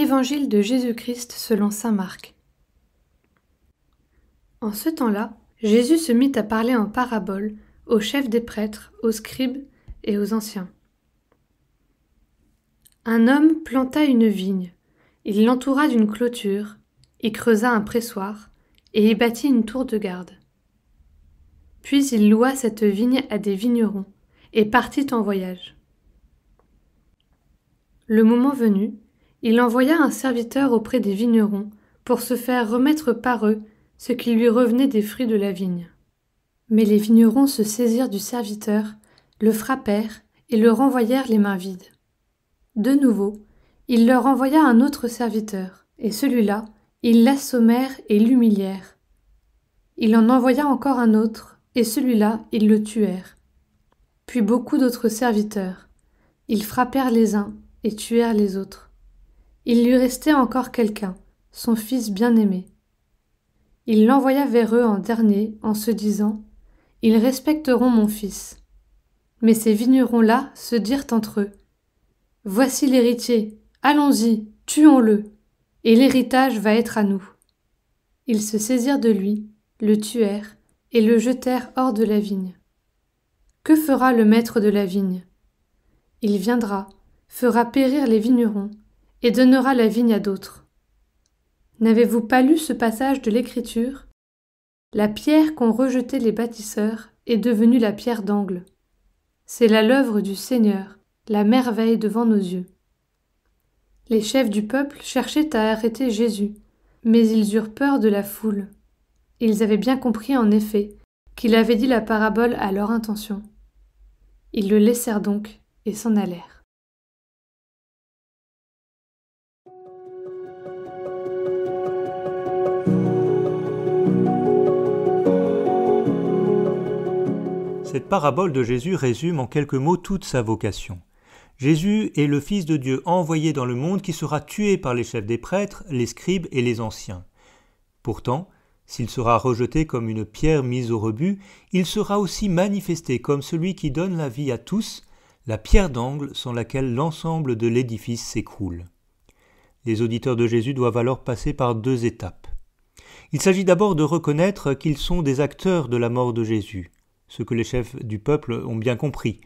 Évangile de Jésus-Christ selon saint Marc. En ce temps-là, Jésus se mit à parler en paraboles aux chefs des prêtres, aux scribes et aux anciens. Un homme planta une vigne, il l'entoura d'une clôture, y creusa un pressoir et y bâtit une tour de garde. Puis il loua cette vigne à des vignerons et partit en voyage. Le moment venu, il envoya un serviteur auprès des vignerons pour se faire remettre par eux ce qui lui revenait des fruits de la vigne. Mais les vignerons se saisirent du serviteur, le frappèrent et le renvoyèrent les mains vides. De nouveau, il leur envoya un autre serviteur, et celui-là, ils l'assommèrent et l'humilièrent. Il en envoya encore un autre, et celui-là, ils le tuèrent. Puis beaucoup d'autres serviteurs. Ils frappèrent les uns et tuèrent les autres. Il lui restait encore quelqu'un, son fils bien-aimé. Il l'envoya vers eux en dernier, en se disant « Ils respecteront mon fils. » Mais ces vignerons-là se dirent entre eux « Voici l'héritier, allons-y, tuons-le, et l'héritage va être à nous. » Ils se saisirent de lui, le tuèrent, et le jetèrent hors de la vigne. Que fera le maître de la vigne? Il viendra, fera périr les vignerons, et donnera la vigne à d'autres. N'avez-vous pas lu ce passage de l'Écriture? La pierre qu'ont rejetée les bâtisseurs est devenue la pierre d'angle. C'est là l'œuvre du Seigneur, la merveille devant nos yeux. Les chefs du peuple cherchaient à arrêter Jésus, mais ils eurent peur de la foule. Ils avaient bien compris en effet qu'il avait dit la parabole à leur intention. Ils le laissèrent donc et s'en allèrent. Cette parabole de Jésus résume en quelques mots toute sa vocation. Jésus est le Fils de Dieu envoyé dans le monde qui sera tué par les chefs des prêtres, les scribes et les anciens. Pourtant, s'il sera rejeté comme une pierre mise au rebut, il sera aussi manifesté comme celui qui donne la vie à tous, la pierre d'angle sans laquelle l'ensemble de l'édifice s'écroule. Les auditeurs de Jésus doivent alors passer par deux étapes. Il s'agit d'abord de reconnaître qu'ils sont des acteurs de la mort de Jésus, ce que les chefs du peuple ont bien compris,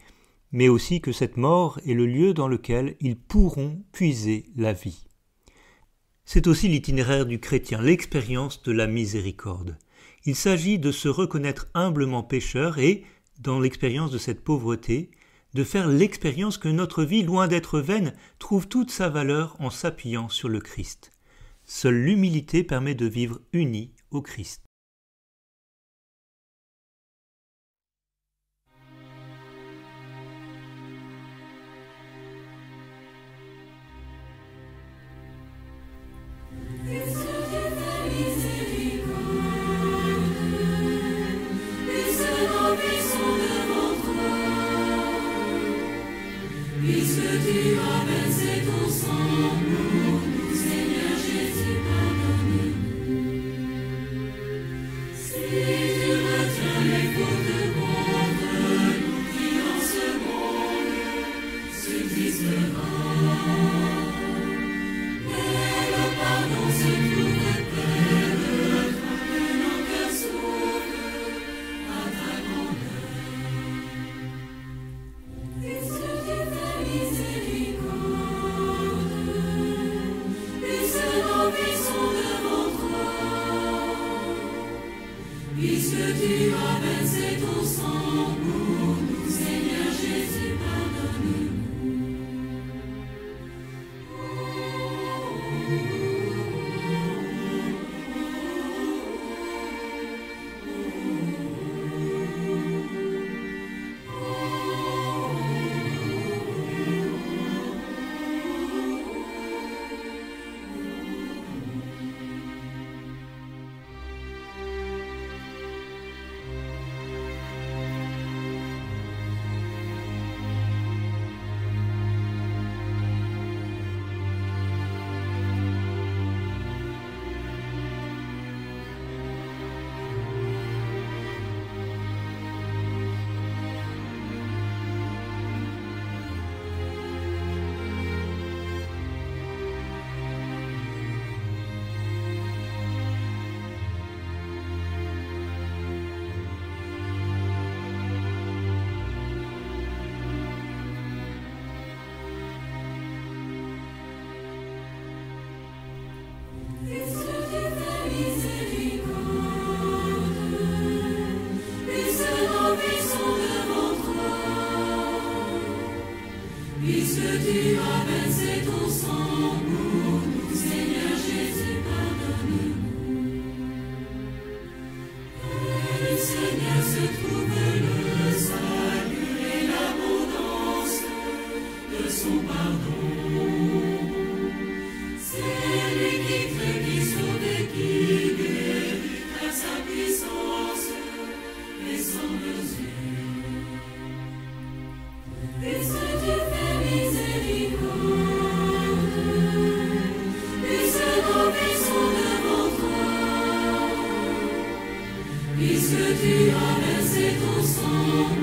mais aussi que cette mort est le lieu dans lequel ils pourront puiser la vie. C'est aussi l'itinéraire du chrétien, l'expérience de la miséricorde. Il s'agit de se reconnaître humblement pécheur et, dans l'expérience de cette pauvreté, de faire l'expérience que notre vie, loin d'être vaine, trouve toute sa valeur en s'appuyant sur le Christ. Seule l'humilité permet de vivre unis au Christ. Puisque tu as versé ton sang pour nous, Seigneur Jésus, pardonne-nous. puisque tu as versé ton sang